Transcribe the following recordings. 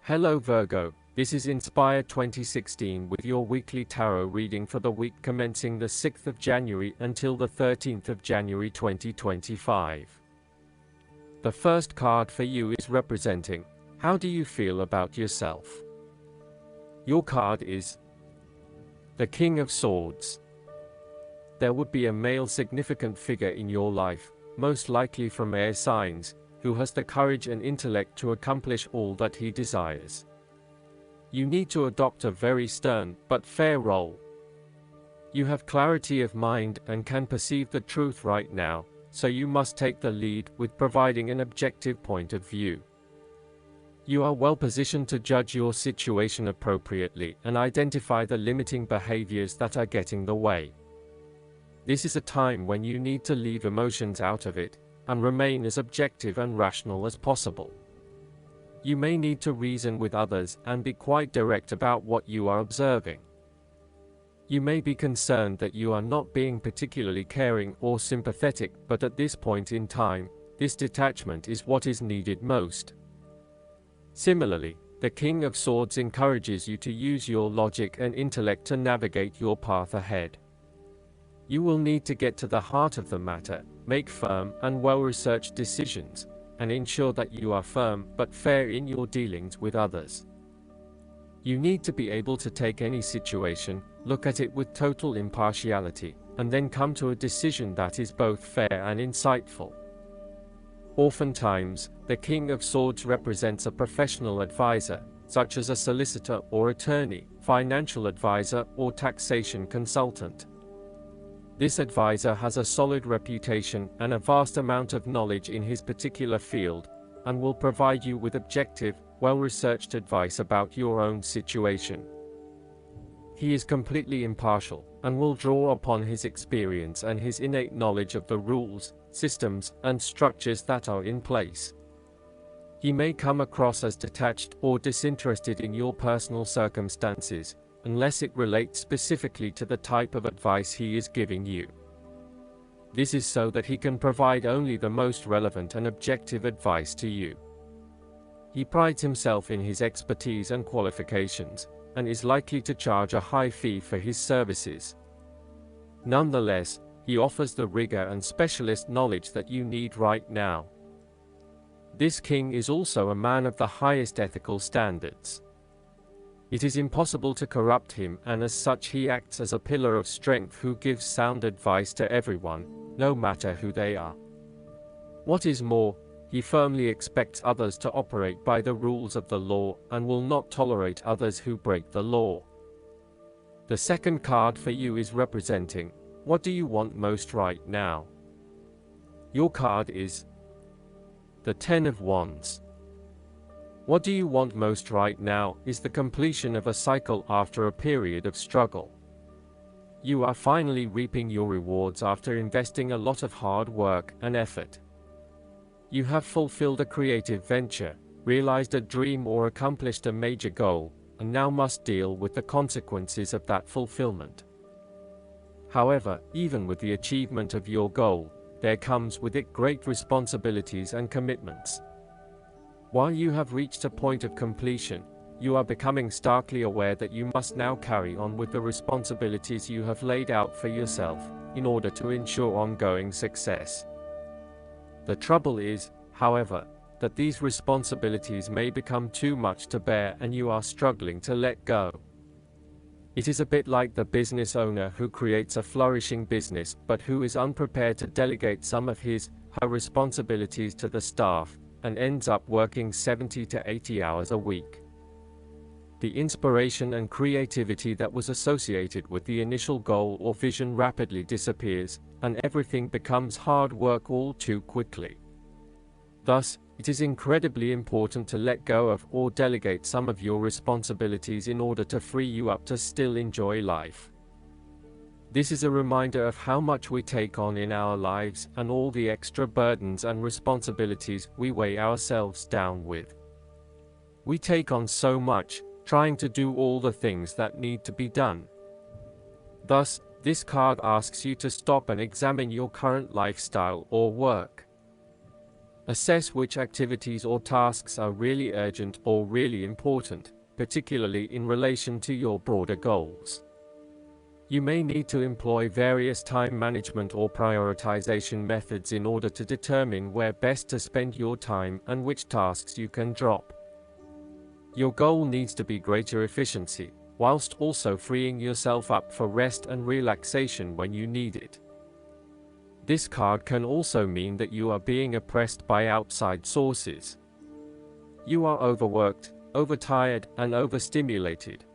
Hello Virgo, this is Inspire 2016 with your weekly tarot reading for the week commencing the 6th of January until the 13th of January 2025. The first card for you is representing, how do you feel about yourself? Your card is the King of Swords. There would be a male significant figure in your life, most likely from air signs, who has the courage and intellect to accomplish all that he desires. You need to adopt a very stern but fair role. You have clarity of mind and can perceive the truth right now, so you must take the lead with providing an objective point of view. You are well positioned to judge your situation appropriately and identify the limiting behaviors that are getting the way. This is a time when you need to leave emotions out of it and remain as objective and rational as possible. You may need to reason with others and be quite direct about what you are observing. You may be concerned that you are not being particularly caring or sympathetic, but at this point in time, this detachment is what is needed most. Similarly, the King of Swords encourages you to use your logic and intellect to navigate your path ahead. You will need to get to the heart of the matter, make firm and well-researched decisions, and ensure that you are firm but fair in your dealings with others. You need to be able to take any situation, look at it with total impartiality, and then come to a decision that is both fair and insightful. Oftentimes, the King of Swords represents a professional advisor, such as a solicitor or attorney, financial advisor, or taxation consultant. This advisor has a solid reputation and a vast amount of knowledge in his particular field, and will provide you with objective, well-researched advice about your own situation. He is completely impartial, and will draw upon his experience and his innate knowledge of the rules, systems, and structures that are in place. He may come across as detached or disinterested in your personal circumstances, unless it relates specifically to the type of advice he is giving you. This is so that he can provide only the most relevant and objective advice to you. He prides himself in his expertise and qualifications, and is likely to charge a high fee for his services. Nonetheless, he offers the rigor and specialist knowledge that you need right now. This king is also a man of the highest ethical standards. It is impossible to corrupt him, and as such he acts as a pillar of strength who gives sound advice to everyone, no matter who they are. What is more, he firmly expects others to operate by the rules of the law and will not tolerate others who break the law. The second card for you is representing, what do you want most right now? Your card is the Ten of Wands. What do you want most right now is the completion of a cycle after a period of struggle. You are finally reaping your rewards after investing a lot of hard work and effort. You have fulfilled a creative venture, realized a dream or accomplished a major goal, and now must deal with the consequences of that fulfillment. However, even with the achievement of your goal, there comes with it great responsibilities and commitments. While you have reached a point of completion, you are becoming starkly aware that you must now carry on with the responsibilities you have laid out for yourself, in order to ensure ongoing success. The trouble is, however, that these responsibilities may become too much to bear and you are struggling to let go. It is a bit like the business owner who creates a flourishing business but who is unprepared to delegate some of her responsibilities to the staff, and ends up working 70 to 80 hours a week. The inspiration and creativity that was associated with the initial goal or vision rapidly disappears, and everything becomes hard work all too quickly. Thus, it is incredibly important to let go of or delegate some of your responsibilities in order to free you up to still enjoy life. This is a reminder of how much we take on in our lives and all the extra burdens and responsibilities we weigh ourselves down with. We take on so much, trying to do all the things that need to be done. Thus, this card asks you to stop and examine your current lifestyle or work. Assess which activities or tasks are really urgent or really important, particularly in relation to your broader goals. You may need to employ various time management or prioritization methods in order to determine where best to spend your time and which tasks you can drop. Your goal needs to be greater efficiency, whilst also freeing yourself up for rest and relaxation when you need it. This card can also mean that you are being oppressed by outside sources. You are overworked, overtired, and overstimulated.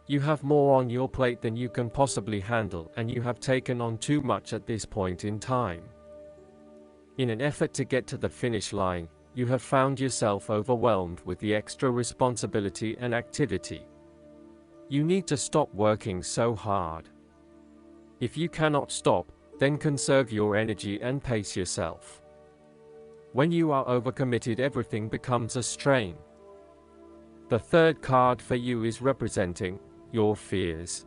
You have more on your plate than you can possibly handle, and you have taken on too much at this point in time. In an effort to get to the finish line, you have found yourself overwhelmed with the extra responsibility and activity. You need to stop working so hard. If you cannot stop, then conserve your energy and pace yourself. When you are overcommitted, everything becomes a strain. The third card for you is representing your fears.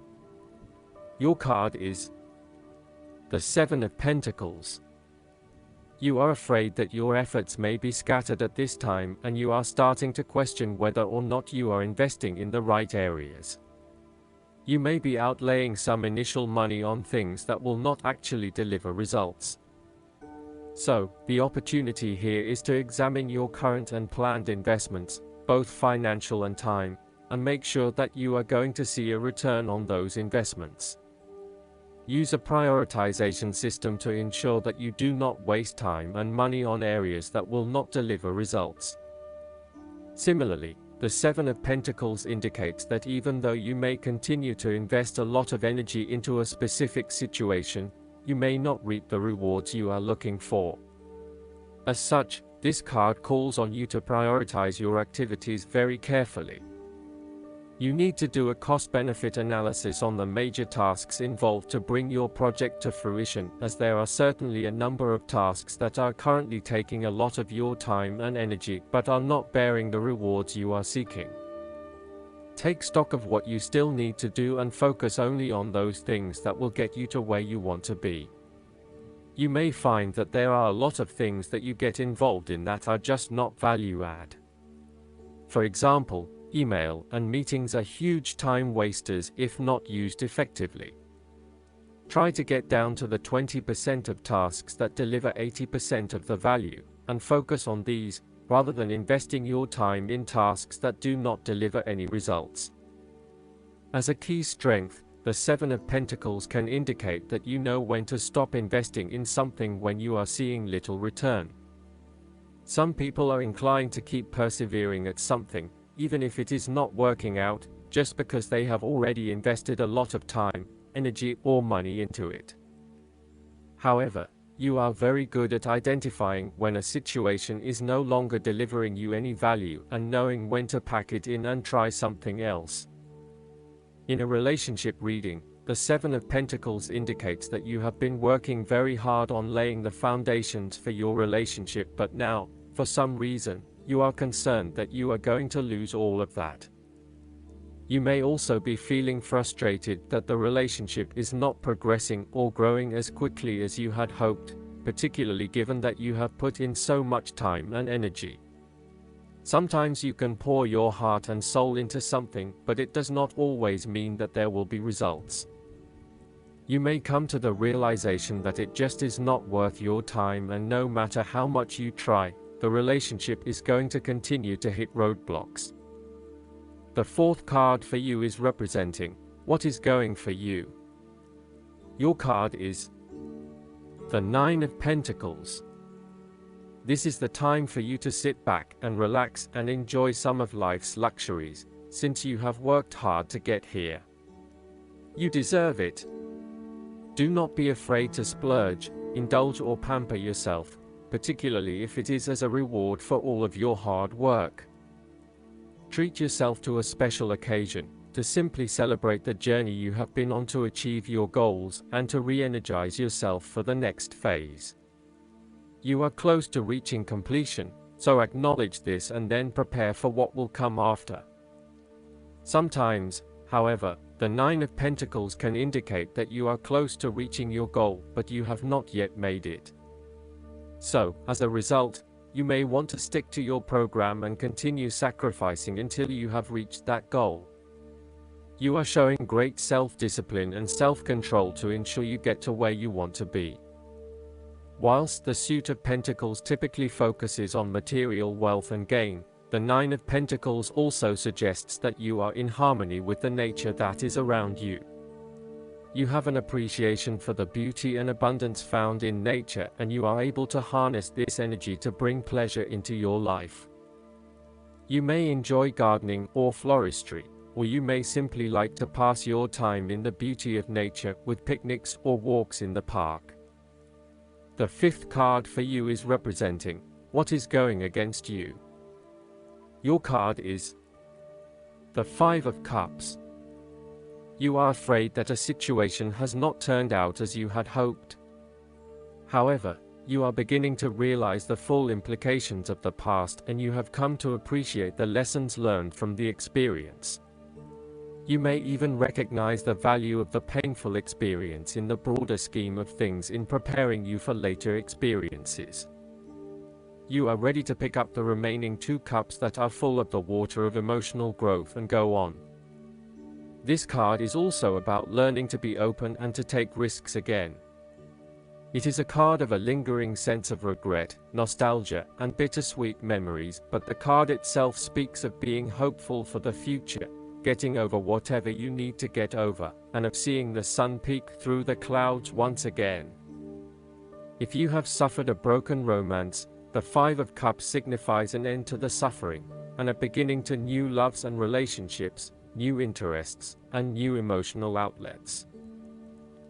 Your card is the Seven of Pentacles. You are afraid that your efforts may be scattered at this time, and you are starting to question whether or not you are investing in the right areas. You may be outlaying some initial money on things that will not actually deliver results. So, the opportunity here is to examine your current and planned investments, both financial and time, and make sure that you are going to see a return on those investments. Use a prioritization system to ensure that you do not waste time and money on areas that will not deliver results. Similarly, the Seven of Pentacles indicates that even though you may continue to invest a lot of energy into a specific situation, you may not reap the rewards you are looking for. As such, this card calls on you to prioritize your activities very carefully. You need to do a cost-benefit analysis on the major tasks involved to bring your project to fruition, as there are certainly a number of tasks that are currently taking a lot of your time and energy but are not bearing the rewards you are seeking. Take stock of what you still need to do and focus only on those things that will get you to where you want to be. You may find that there are a lot of things that you get involved in that are just not value add. For example, email and meetings are huge time wasters if not used effectively. Try to get down to the 20% of tasks that deliver 80% of the value, and focus on these, rather than investing your time in tasks that do not deliver any results. As a key strength, the Seven of Pentacles can indicate that you know when to stop investing in something when you are seeing little return. Some people are inclined to keep persevering at something, even if it is not working out, just because they have already invested a lot of time, energy, or money into it. However, you are very good at identifying when a situation is no longer delivering you any value and knowing when to pack it in and try something else. In a relationship reading, the Seven of Pentacles indicates that you have been working very hard on laying the foundations for your relationship, but now, for some reason, you are concerned that you are going to lose all of that. You may also be feeling frustrated that the relationship is not progressing or growing as quickly as you had hoped, particularly given that you have put in so much time and energy. Sometimes you can pour your heart and soul into something, but it does not always mean that there will be results. You may come to the realization that it just is not worth your time, and no matter how much you try, the relationship is going to continue to hit roadblocks. The fourth card for you is representing what is going for you. Your card is the Nine of Pentacles. This is the time for you to sit back and relax and enjoy some of life's luxuries, since you have worked hard to get here. You deserve it. Do not be afraid to splurge, indulge, or pamper yourself, particularly if it is as a reward for all of your hard work. Treat yourself to a special occasion, to simply celebrate the journey you have been on to achieve your goals and to re-energize yourself for the next phase. You are close to reaching completion, so acknowledge this and then prepare for what will come after. Sometimes, however, the Nine of Pentacles can indicate that you are close to reaching your goal, but you have not yet made it. So, as a result, you may want to stick to your program and continue sacrificing until you have reached that goal. You are showing great self-discipline and self-control to ensure you get to where you want to be. Whilst the Suit of Pentacles typically focuses on material wealth and gain, the Nine of Pentacles also suggests that you are in harmony with the nature that is around you. You have an appreciation for the beauty and abundance found in nature, and you are able to harness this energy to bring pleasure into your life. You may enjoy gardening or floristry, or you may simply like to pass your time in the beauty of nature with picnics or walks in the park. The fifth card for you is representing what is going against you. Your card is the Five of Cups. You are afraid that a situation has not turned out as you had hoped. However, you are beginning to realize the full implications of the past, and you have come to appreciate the lessons learned from the experience. You may even recognize the value of the painful experience in the broader scheme of things in preparing you for later experiences. You are ready to pick up the remaining two cups that are full of the water of emotional growth and go on. This card is also about learning to be open and to take risks again. It is a card of a lingering sense of regret, nostalgia, and bittersweet memories, but the card itself speaks of being hopeful for the future, getting over whatever you need to get over, and of seeing the sun peek through the clouds once again. If you have suffered a broken romance, the Five of Cups signifies an end to the suffering, and a beginning to new loves and relationships, new interests, and new emotional outlets.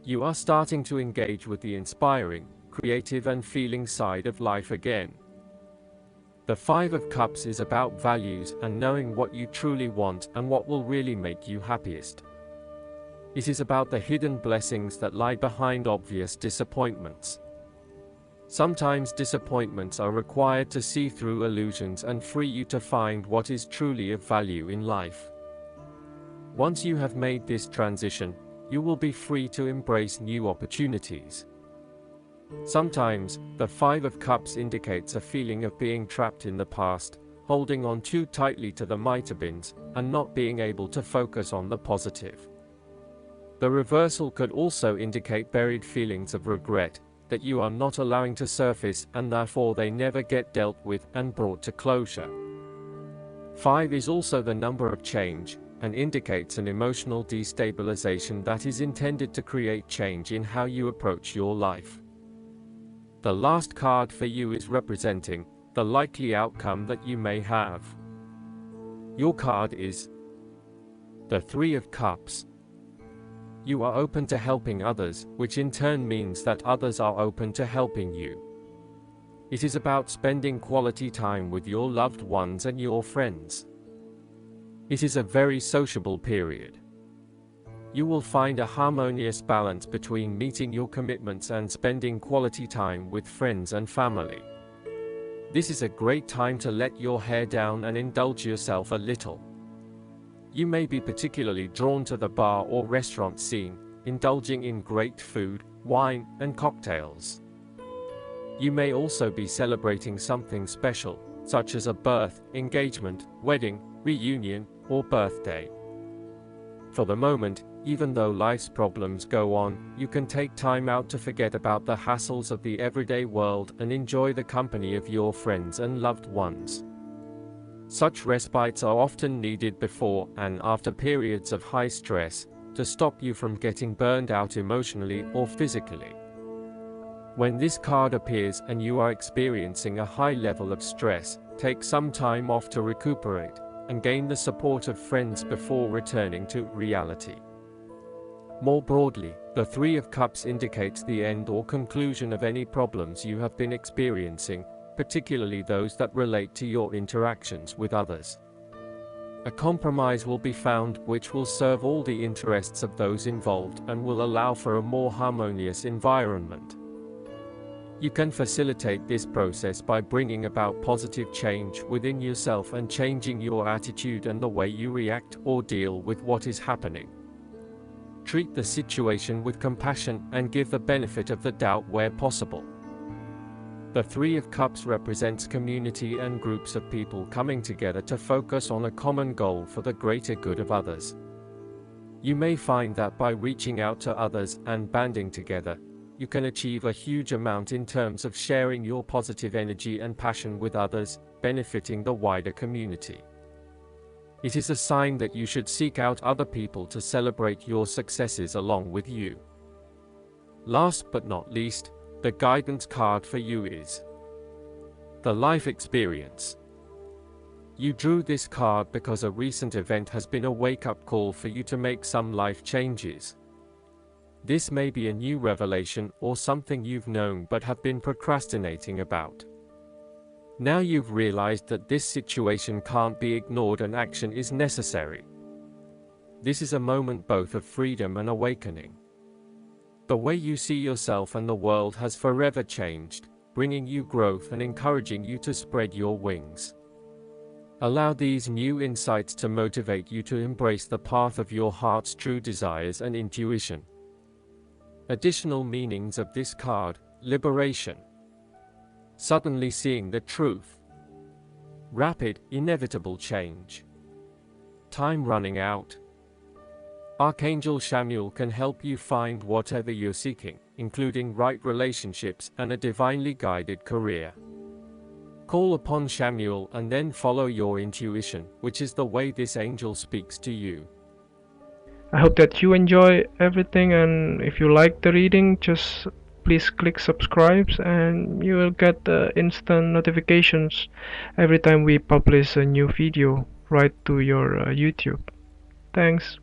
You are starting to engage with the inspiring, creative and feeling side of life again. The Five of Cups is about values and knowing what you truly want and what will really make you happiest. It is about the hidden blessings that lie behind obvious disappointments. Sometimes disappointments are required to see through illusions and free you to find what is truly of value in life. Once you have made this transition, you will be free to embrace new opportunities. Sometimes, the Five of Cups indicates a feeling of being trapped in the past, holding on too tightly to the might-have-beens, and not being able to focus on the positive. The reversal could also indicate buried feelings of regret, that you are not allowing to surface, and therefore they never get dealt with and brought to closure. 5 is also the number of change, and indicates an emotional destabilization that is intended to create change in how you approach your life. The last card for you is representing the likely outcome that you may have. Your card is the Three of Cups. You are open to helping others, which in turn means that others are open to helping you. It is about spending quality time with your loved ones and your friends. It is a very sociable period. You will find a harmonious balance between meeting your commitments and spending quality time with friends and family. This is a great time to let your hair down and indulge yourself a little. You may be particularly drawn to the bar or restaurant scene, indulging in great food, wine, and cocktails. You may also be celebrating something special, such as a birth, engagement, wedding, reunion, or birthday. For the moment, even though life's problems go on, you can take time out to forget about the hassles of the everyday world and enjoy the company of your friends and loved ones. Such respites are often needed before and after periods of high stress, to stop you from getting burned out emotionally or physically. When this card appears and you are experiencing a high level of stress, take some time off to recuperate and gain the support of friends before returning to reality. More broadly, the Three of Cups indicates the end or conclusion of any problems you have been experiencing, particularly those that relate to your interactions with others. A compromise will be found which will serve all the interests of those involved and will allow for a more harmonious environment. You can facilitate this process by bringing about positive change within yourself and changing your attitude and the way you react or deal with what is happening. Treat the situation with compassion and give the benefit of the doubt where possible. The Three of Cups represents community and groups of people coming together to focus on a common goal for the greater good of others. You may find that by reaching out to others and banding together, you can achieve a huge amount in terms of sharing your positive energy and passion with others, benefiting the wider community. It is a sign that you should seek out other people to celebrate your successes along with you. Last but not least, the guidance card for you is the Life Experience. You drew this card because a recent event has been a wake-up call for you to make some life changes. This may be a new revelation or something you've known but have been procrastinating about. Now you've realized that this situation can't be ignored and action is necessary. This is a moment both of freedom and awakening. The way you see yourself and the world has forever changed, bringing you growth and encouraging you to spread your wings. Allow these new insights to motivate you to embrace the path of your heart's true desires and intuition. Additional meanings of this card: liberation, suddenly seeing the truth, rapid, inevitable change, time running out. Archangel Chamuel can help you find whatever you're seeking, including right relationships and a divinely guided career. Call upon Chamuel and then follow your intuition, which is the way this angel speaks to you. I hope that you enjoy everything, and if you like the reading, just please click subscribe and you will get instant notifications every time we publish a new video right to your YouTube. Thanks.